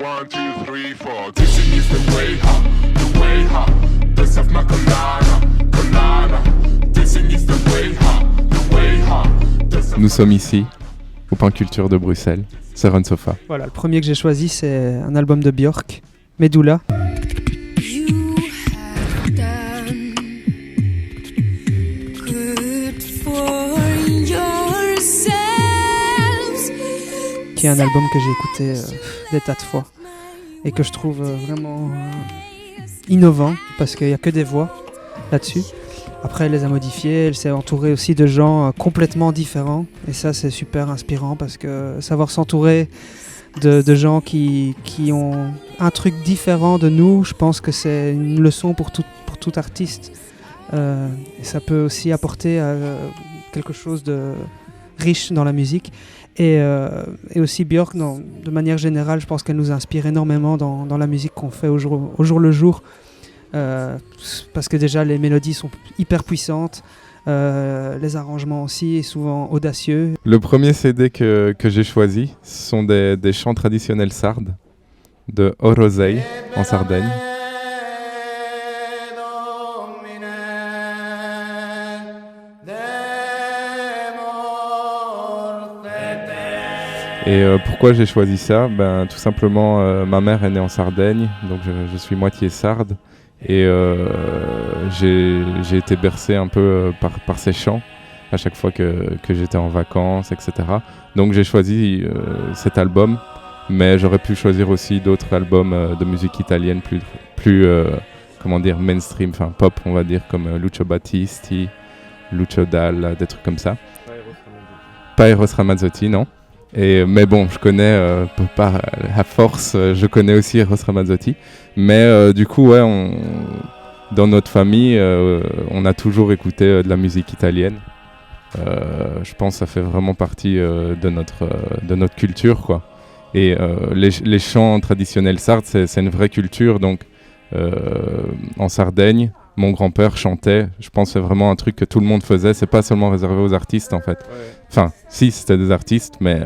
1, 2, 3, 4. Dissing is the way, the way, das auf ma colana. Dissing is the way, the way, Nous sommes ici, au Pain Culture de Bruxelles, sur un sofa. Voilà, le premier que j'ai choisi, c'est un album de Björk, Medulla. Qui est un album que j'ai écouté des tas de fois et que je trouve vraiment innovant parce qu'il n'y a que des voix là-dessus. Après, elle les a modifiées, elle s'est entourée aussi de gens complètement différents et ça, c'est super inspirant parce que savoir s'entourer de gens qui ont un truc différent de nous, je pense que c'est une leçon pour tout artiste. Et ça peut aussi apporter quelque chose de riche dans la musique. Et aussi Björk, de manière générale, je pense qu'elle nous inspire énormément dans la musique qu'on fait au jour le jour. Parce que déjà, les mélodies sont hyper puissantes, les arrangements aussi, souvent audacieux. Le premier CD que j'ai choisi, ce sont des chants traditionnels sardes de Orosei, en Sardaigne. Et pourquoi j'ai choisi ça ? Tout simplement, ma mère est née en Sardaigne, donc je suis moitié sarde. Et j'ai été bercé un peu par ces chants à chaque fois que j'étais en vacances, etc. Donc j'ai choisi cet album, mais j'aurais pu choisir aussi d'autres albums de musique italienne plus comment dire, mainstream, enfin pop, on va dire, comme Lucio Battisti, Lucio Dalla, des trucs comme ça. Pas Eros Ramazzotti, non. Mais bon, je connais, par la force, je connais aussi Eros Ramazzotti. Mais du coup, ouais, dans notre famille, on a toujours écouté de la musique italienne. Je pense que ça fait vraiment partie de notre culture, quoi. Et les chants traditionnels sardes, c'est une vraie culture. Donc, en Sardaigne, mon grand-père chantait. Je pense que c'est vraiment un truc que tout le monde faisait. C'est pas seulement réservé aux artistes, en fait. Ouais. Enfin, si, c'était des artistes, mais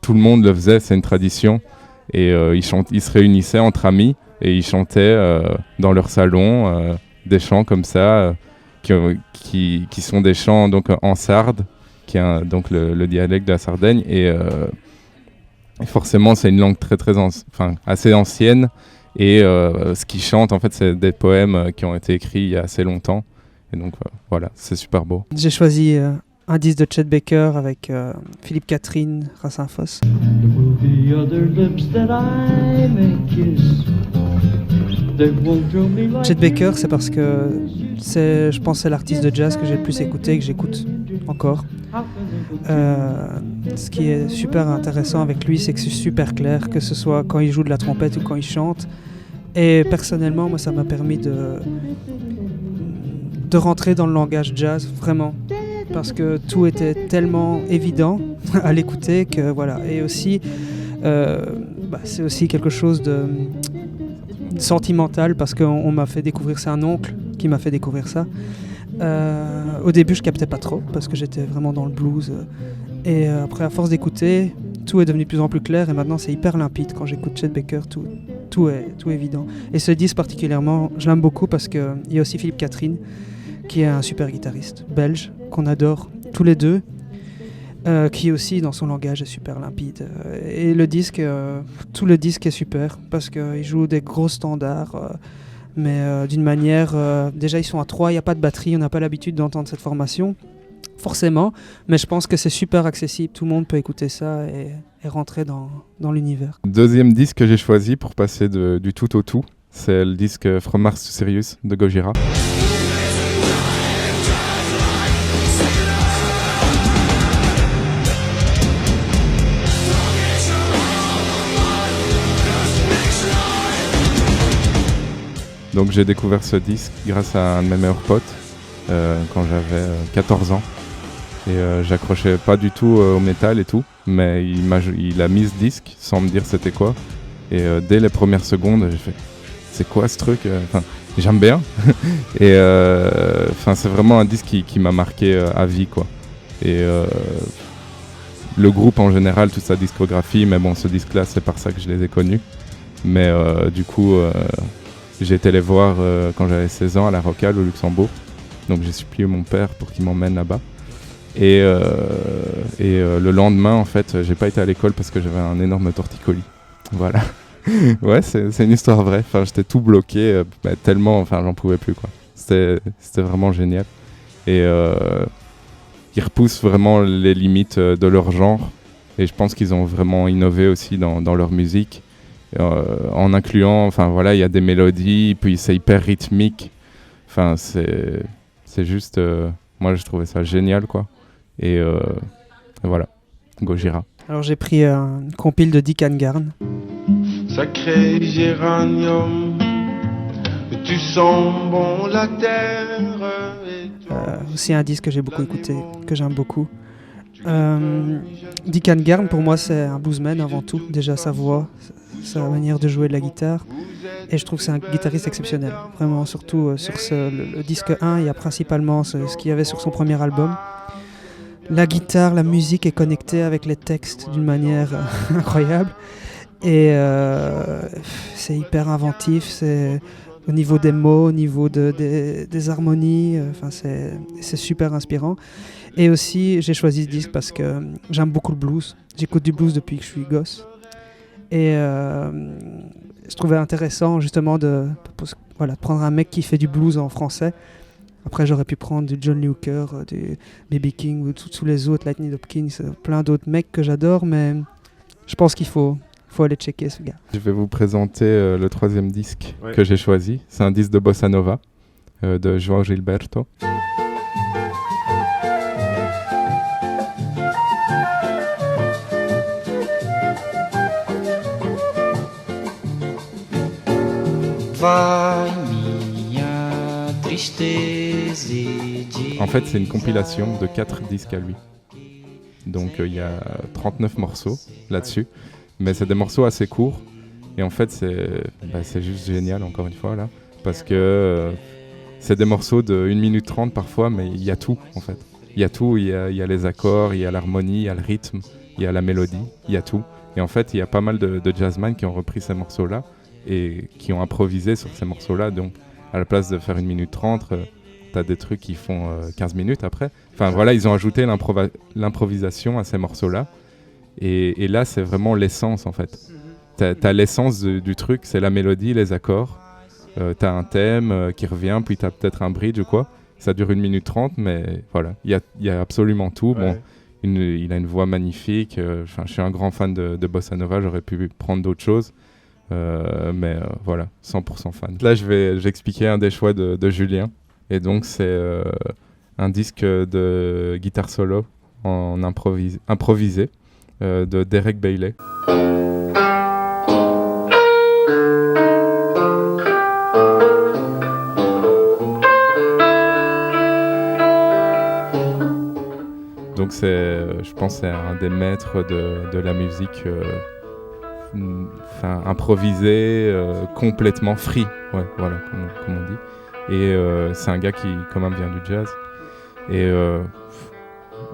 tout le monde le faisait. C'est une tradition. Et ils se réunissaient entre amis et ils chantaient dans leur salon des chants comme ça qui sont des chants donc en sarde, qui est donc le dialecte de la Sardaigne. Et forcément, c'est une langue assez ancienne. Et ce qu'ils chantent, en fait, c'est des poèmes qui ont été écrits il y a assez longtemps. Et donc, voilà, c'est super beau. J'ai choisi un disque de Chet Baker avec Philippe Catherine, Racine Fosse. Chet Baker, c'est parce que je pense que c'est l'artiste de jazz que j'ai le plus écouté et que j'écoute encore. Ce qui est super intéressant avec lui, c'est que c'est super clair, que ce soit quand il joue de la trompette ou quand il chante. Et personnellement, moi, ça m'a permis de rentrer dans le langage jazz, vraiment. Parce que tout était tellement évident à l'écouter que voilà. Et aussi, c'est aussi quelque chose de sentimental parce qu'on m'a fait découvrir, c'est un oncle qui m'a fait découvrir ça. Au début, je captais pas trop parce que j'étais vraiment dans le blues. Et après, à force d'écouter, tout est devenu de plus en plus clair et maintenant c'est hyper limpide. Quand j'écoute Chet Baker, tout est évident. Et ce disque particulièrement, je l'aime beaucoup parce qu'il y a aussi Philippe Catherine qui est un super guitariste belge qu'on adore tous les deux, qui aussi dans son langage est super limpide. Et le disque, tout le disque est super parce qu'il joue des gros standards. Mais d'une manière, déjà ils sont à 3, il n'y a pas de batterie, on n'a pas l'habitude d'entendre cette formation, forcément, mais je pense que c'est super accessible, tout le monde peut écouter ça et rentrer dans l'univers. Deuxième disque que j'ai choisi pour passer du tout au tout, c'est le disque From Mars to Sirius de Gojira. Donc j'ai découvert ce disque grâce à un de mes meilleurs potes quand j'avais 14 ans. Et j'accrochais pas du tout au métal et tout, mais il a mis ce disque sans me dire c'était quoi. Et dès les premières secondes, j'ai fait c'est quoi ce truc ? J'aime bien. Et c'est vraiment un disque qui m'a marqué à vie, quoi. Et le groupe en général, toute sa discographie, mais bon, ce disque-là, c'est par ça que je les ai connus. Mais du coup, j'ai été les voir quand j'avais 16 ans à la Rocale au Luxembourg. Donc j'ai supplié mon père pour qu'il m'emmène là-bas. Et le lendemain, en fait, j'ai pas été à l'école parce que j'avais un énorme torticolis. Voilà. Ouais, c'est une histoire vraie. Enfin, j'étais tout bloqué, tellement, enfin, j'en pouvais plus, quoi. C'était vraiment génial. Et ils repoussent vraiment les limites de leur genre. Et je pense qu'ils ont vraiment innové aussi dans leur musique. En incluant, enfin voilà, il y a des mélodies, puis c'est hyper rythmique. Enfin, c'est juste, moi j'ai trouvé ça génial, quoi. Et voilà, Gojira. Alors j'ai pris un compile de Dick Garn. Sacré géranium, tu sens bon la terre. Aussi un disque que j'ai beaucoup écouté, que j'aime beaucoup. Dick Garn, pour moi, c'est un bluesman avant tout. Déjà sa voix, sa manière de jouer de la guitare. Et je trouve que c'est un guitariste exceptionnel. Vraiment, surtout sur le disque 1, il y a principalement ce qu'il y avait sur son premier album. La guitare, la musique est connectée avec les textes d'une manière incroyable. Et c'est hyper inventif, c'est au niveau des mots, au niveau des harmonies, c'est super inspirant. Et aussi, j'ai choisi ce disque parce que j'aime beaucoup le blues. J'écoute du blues depuis que je suis gosse. Et je trouvais intéressant justement de prendre un mec qui fait du blues en français. Après, j'aurais pu prendre du John Lee Hooker, du B.B. King ou tous les autres, Lightning Hopkins, plein d'autres mecs que j'adore, mais je pense qu'il faut aller checker ce gars. Je vais vous présenter le troisième disque que j'ai choisi. C'est un disque de Bossa Nova de João Gilberto. En fait, c'est une compilation de 4 disques à lui. Donc il y a 39 morceaux là-dessus. Mais c'est des morceaux assez courts. Et en fait, c'est juste génial, encore une fois, là. Parce que c'est des morceaux de 1 minute 30 parfois, mais il y a tout, en fait. Il y a tout, il y a les accords, il y a l'harmonie, il y a le rythme, il y a la mélodie, il y a tout. Et en fait, il y a pas mal de jazzman qui ont repris ces morceaux-là et qui ont improvisé sur ces morceaux-là. Donc, à la place de faire 1 minute 30, t'as des trucs qui font 15 minutes après. Enfin, voilà, ils ont ajouté l'improvisation à ces morceaux-là. Et là, c'est vraiment l'essence, en fait. T'as l'essence du truc, c'est la mélodie, les accords. T'as un thème qui revient, puis t'as peut-être un bridge ou quoi. Ça dure 1 minute 30, mais voilà, il y a absolument tout. Ouais. Bon, il a une voix magnifique. Je suis un grand fan de Bossa Nova, j'aurais pu prendre d'autres choses. Mais voilà, 100% fan. Là, je vais expliquer un des choix de Julien. Et donc, c'est un disque de guitare solo en improvisé. De Derek Bailey. Donc je pense que c'est un des maîtres de la musique improvisée, complètement free, ouais, voilà, comme on dit. Et c'est un gars qui quand même vient du jazz. Et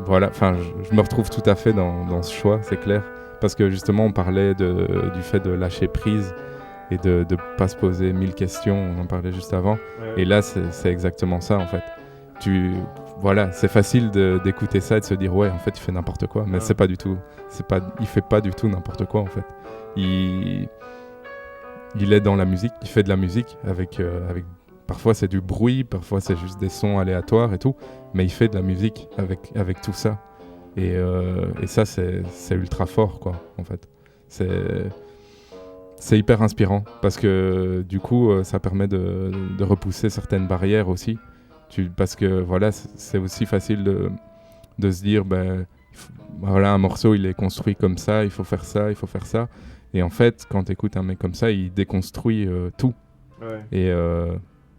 voilà, enfin, je me retrouve tout à fait dans ce choix, c'est clair. Parce que justement, on parlait du fait de lâcher prise et de ne pas se poser 1000 questions, on en parlait juste avant. Ouais. Et là, c'est exactement ça, en fait. Voilà, c'est facile d'écouter ça et de se dire, ouais, en fait, il fait n'importe quoi. Mais c'est pas du tout, il fait pas du tout n'importe quoi, en fait. Il est dans la musique, il fait de la musique avec parfois c'est du bruit, parfois c'est juste des sons aléatoires et tout, mais il fait de la musique avec tout ça. Et ça, c'est ultra fort, quoi, en fait. C'est hyper inspirant, parce que du coup, ça permet de repousser certaines barrières aussi. Parce que voilà, c'est aussi facile de se dire, voilà, un morceau, il est construit comme ça, il faut faire ça, il faut faire ça. Et en fait, quand tu écoutes un mec comme ça, il déconstruit tout. Ouais. Et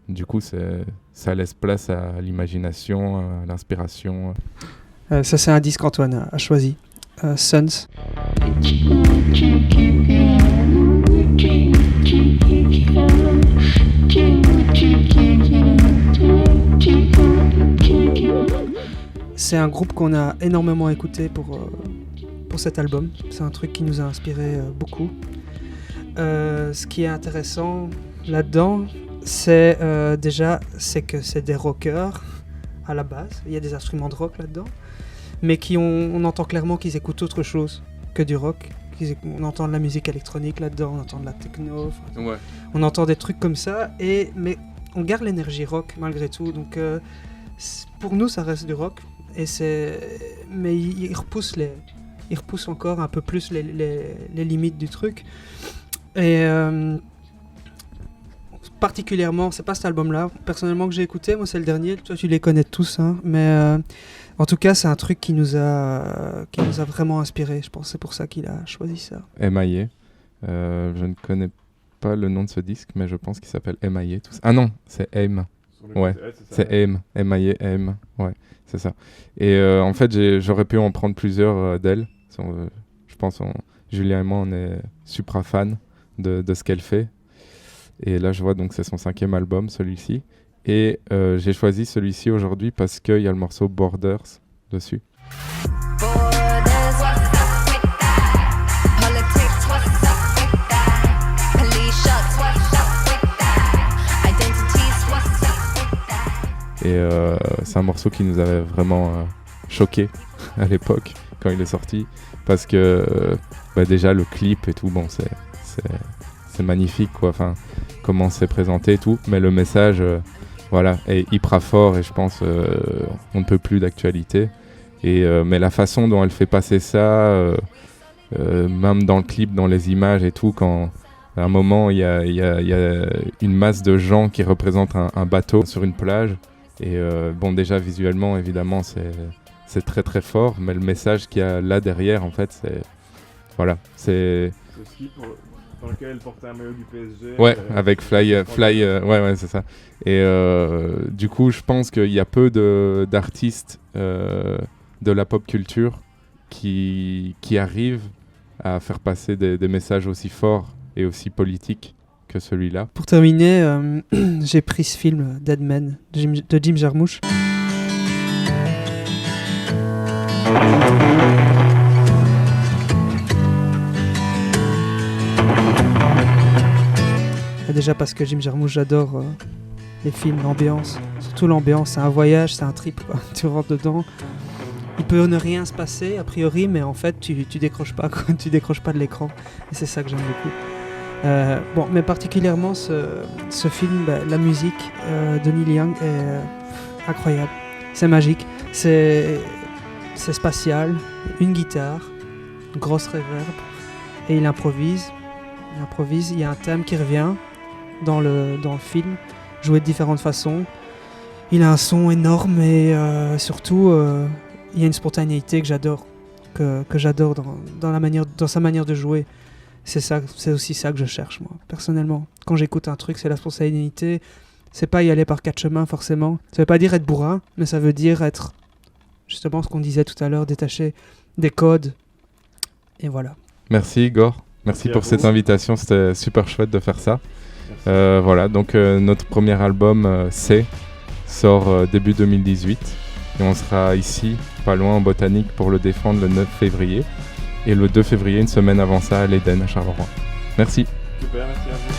du coup, ça laisse place à l'imagination, à l'inspiration. Ça, c'est un disque qu'Antoine a choisi. Sons. C'est un groupe qu'on a énormément écouté pour pour cet album. C'est un truc qui nous a inspiré beaucoup. Ce qui est intéressant là-dedans, c'est que c'est des rockers à la base. Il y a des instruments de rock là-dedans, mais on entend clairement qu'ils écoutent autre chose que du rock. On entend de la musique électronique là-dedans, on entend de la techno, on entend des trucs comme ça, mais on garde l'énergie rock malgré tout. Donc pour nous, ça reste du rock, mais il repousse encore un peu plus les limites du truc. Et particulièrement, c'est pas cet album-là, personnellement, que j'ai écouté, moi c'est le dernier, toi tu les connais tous, hein, mais en tout cas c'est un truc qui nous a vraiment inspiré, je pense, c'est pour ça qu'il a choisi ça. M.I.A. Je ne connais pas le nom de ce disque, mais je pense qu'il s'appelle M.I.A. Ah non, c'est AIM. Ouais, c'est AIM, M.I.A. AIM, ouais, c'est ça. Et en fait, j'aurais pu en prendre plusieurs d'elles. Je pense Julien et moi, on est super fans de ce qu'elle fait. Et là, je vois donc c'est son 5e album, celui-ci. Et j'ai choisi celui-ci aujourd'hui parce qu'il y a le morceau Borders dessus. Et c'est un morceau qui nous avait vraiment choqué à l'époque quand il est sorti, parce que déjà le clip et tout, bon, c'est magnifique quoi, enfin comment c'est présenté et tout, mais le message est hyper fort et je pense on ne peut plus d'actualité. Et mais la façon dont elle fait passer ça, même dans le clip, dans les images et tout, quand à un moment il y a une masse de gens qui représentent un bateau sur une plage. Et bon, déjà visuellement, évidemment, c'est très très fort, mais le message qu'il y a là derrière, en fait, c'est ce ski dans lequel elle portait un maillot du PSG. Ouais, avec Fly, ouais, c'est ça. Et du coup, je pense qu'il y a peu d'artistes de la pop culture qui arrivent à faire passer des messages aussi forts et aussi politiques que celui-là. Pour terminer, j'ai pris ce film Dead Man de Jim Jarmusch. Déjà parce que Jim Jarmusch, j'adore les films, l'ambiance, surtout l'ambiance, c'est un voyage, c'est un trip quoi. Tu rentres dedans, il peut ne rien se passer a priori, mais en fait tu décroches pas quoi. Tu décroches pas de l'écran, et c'est ça que j'aime beaucoup. Mais particulièrement ce film, la musique de Neil Young est incroyable, c'est magique, c'est spatial, une guitare, une grosse reverb, et il improvise, il y a un thème qui revient dans le film, joué de différentes façons, il a un son énorme et surtout il y a une spontanéité que j'adore, dans sa manière de jouer. C'est aussi ça que je cherche moi, personnellement. Quand j'écoute un truc, c'est la spontanéité. C'est pas y aller par 4 chemins forcément. Ça veut pas dire être bourrin, mais ça veut dire être, justement ce qu'on disait tout à l'heure, détaché des codes. Et voilà. Merci Igor, merci pour cette invitation, c'était super chouette de faire ça. Donc notre premier album C sort début 2018 et on sera ici, pas loin en Botanique, pour le défendre le 9 février. Et le 2 février, une semaine avant ça, à l'Éden, à Charleroi. Merci. Super, merci à vous.